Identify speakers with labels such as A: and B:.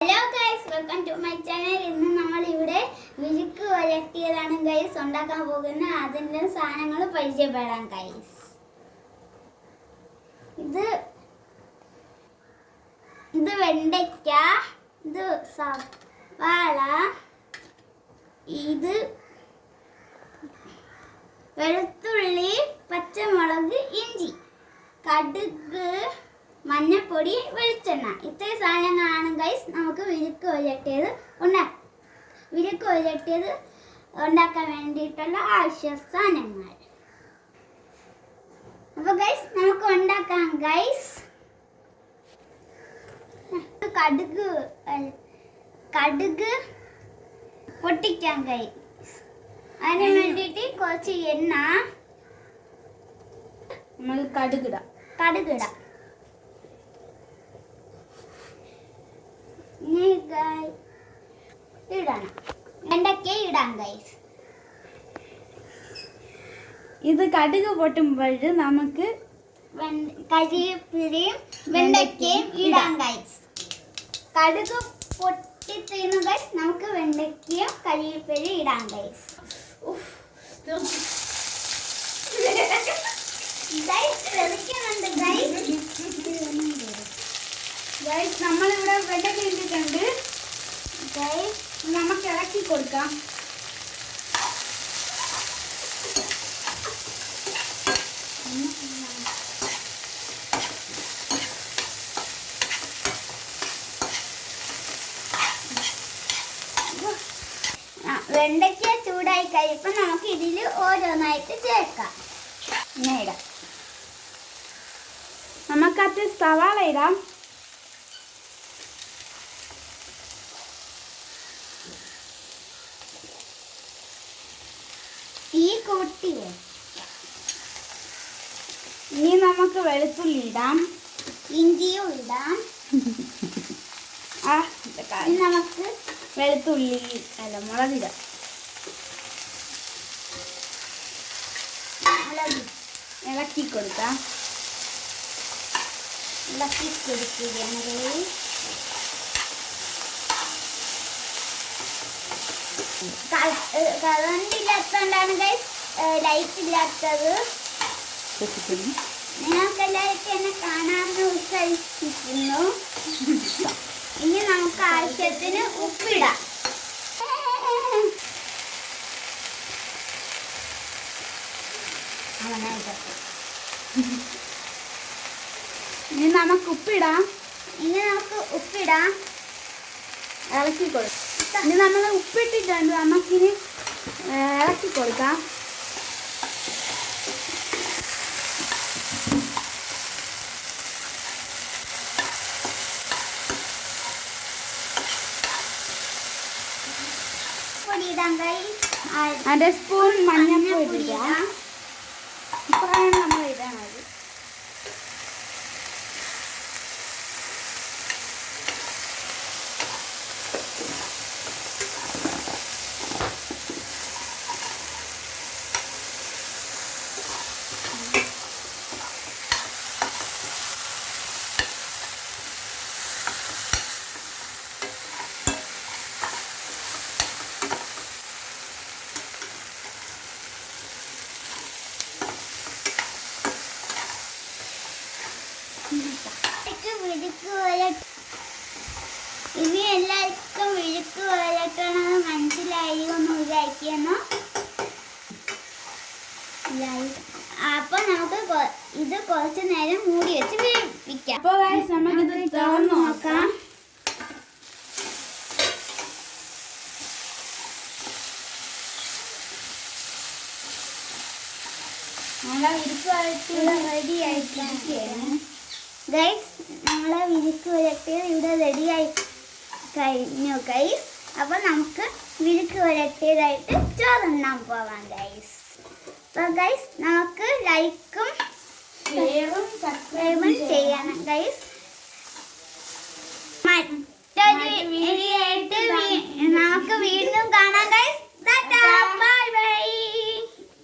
A: Hello guys, welcome to my channel. ഇന്ന് നമ്മൾ ഇവിടെ വിഴുക്ക് വരട്ടിയതാണ് ഗൈസ് ഉണ്ടാക്കാൻ പോകുന്നത്. അതിൻ്റെ സാധനങ്ങൾ പരിചയപ്പെടാം ഗൈസ്. ഇത് വെണ്ടയ്ക്ക, ഇത് സവാള, ഇത് വെളുത്തുള്ളി, പച്ചമുളക്, ഇഞ്ചി, കടുക്, മഞ്ഞപ്പൊടി, വെളിച്ചെണ്ണ. ഇത്രയും സാധനങ്ങളാണ് ഗൈസ് നമുക്ക് വിഴുക്ക് വരട്ടിയത് ഉണ്ടാക്കാൻ വേണ്ടിയിട്ടുള്ള ആവശ്യ സാധനങ്ങൾ. അപ്പോൾ ഗൈസ് നമുക്ക് ഉണ്ടാക്കാം ഗൈസ്. കടുക് പൊട്ടിക്കാം ഗൈസ്. അതിന് വേണ്ടിയിട്ട് കുറച്ച് എണ്ണ നമ്മൾ കടുകിടാം. ഇടണം. വെണ്ടയ്ക്ക ഇടാം ഗൈസ്.
B: ഇത് കടുക് പൊട്ടുമ്പോൾ നമുക്ക്
A: കരിവേപ്പിലയും വെണ്ടയ്ക്കയും ഇടാം ഗൈസ്. കടുക് പൊട്ടിത്തീരുന്നു ഗൈസ്. നമുക്ക് വെണ്ടയ്ക്കയും കരിവേപ്പിലയും ഇടാം ഗൈസ്.
B: നമ്മളിവിടെ വെണ്ടയ്ക്ക ഇട്ടിട്ടുണ്ട്. നമുക്ക് ഇളക്കി കൊടുക്കാം.
A: വെണ്ടയ്ക്ക ചൂടായി കഴിയുമ്പോൾ നമുക്ക് ഇതിൽ ഓരോന്നായിട്ട് ചേർക്കാം.
B: ഇങ്ങനെ ഇടാം. നമുക്കത് സവാള ഇടാം.
A: ഈ കൂട്ടിയേ.
B: ഇനി നമുക്ക് വെളുത്തുള്ളി ഇടാം,
A: ഇഞ്ചിയും ഇടാം.
B: നമുക്ക് വെളുത്തുള്ളി അല്ല മുളകിടാം. ഇളക്കി കൊടുക്കാം.
A: കറണ്ട് ഇല്ലാത്തതുകൊണ്ടാണ് ഗൈസ് ലൈറ്റ് ഇല്ലാത്തത്. നിങ്ങൾക്ക് എല്ലാവർക്കും എന്നെ കാണാമെന്ന് വിശ്വസിക്കുന്നു. ഇനി നമുക്ക് ആവശ്യത്തിന് ഉപ്പിടാം.
B: ഇനി നമുക്ക് ഉപ്പിടാം. ഇളക്കി കൊടുക്കാം. ഇനി നമ്മൾ ഉപ്പിട്ടിട്ടുണ്ട്. നമുക്കിനി ഇളക്കി കൊടുക്കാം. അര സ്പൂൺ മഞ്ഞൾപ്പൊടി ഇടാം. ഇപ്പോഴാണ് നമ്മൾ ഇടാണത്.
A: ഇനി എല്ലാവർക്കും വിഴുക്ക് വരട്ടണമെന്ന് മനസ്സിലായി എന്ന് വിചാരിക്കുന്നു. അപ്പൊ നമുക്ക് ഇത് കുറച്ച് നേരം മൂടി വെച്ച് വേവിക്കാം.
B: അപ്പോൾ നമുക്കിത് തുറന്ന് നോക്കാം.
A: നമ്മളെ വിഴുക്ക് വരട്ടിയത് റെഡി ആയിട്ടിരിക്കുകയാണ് ഗൈസ്. നമ്മളെ വിഴുക്ക് വരട്ടിയത് ഇവിടെ റെഡി ആയി കഴിഞ്ഞു ഗൈസ്. അപ്പൊ നമുക്ക് വിഴുക്ക് വരട്ടിയതായിട്ട് ചോറുണ്ണാൻ പോവാം ഗൈസ്. അപ്പൊ ഗൈസ് നമുക്ക് ലൈക്കും ഷെയറും സബ്സ്ക്രൈബും ചെയ്യണം ഗൈസ്.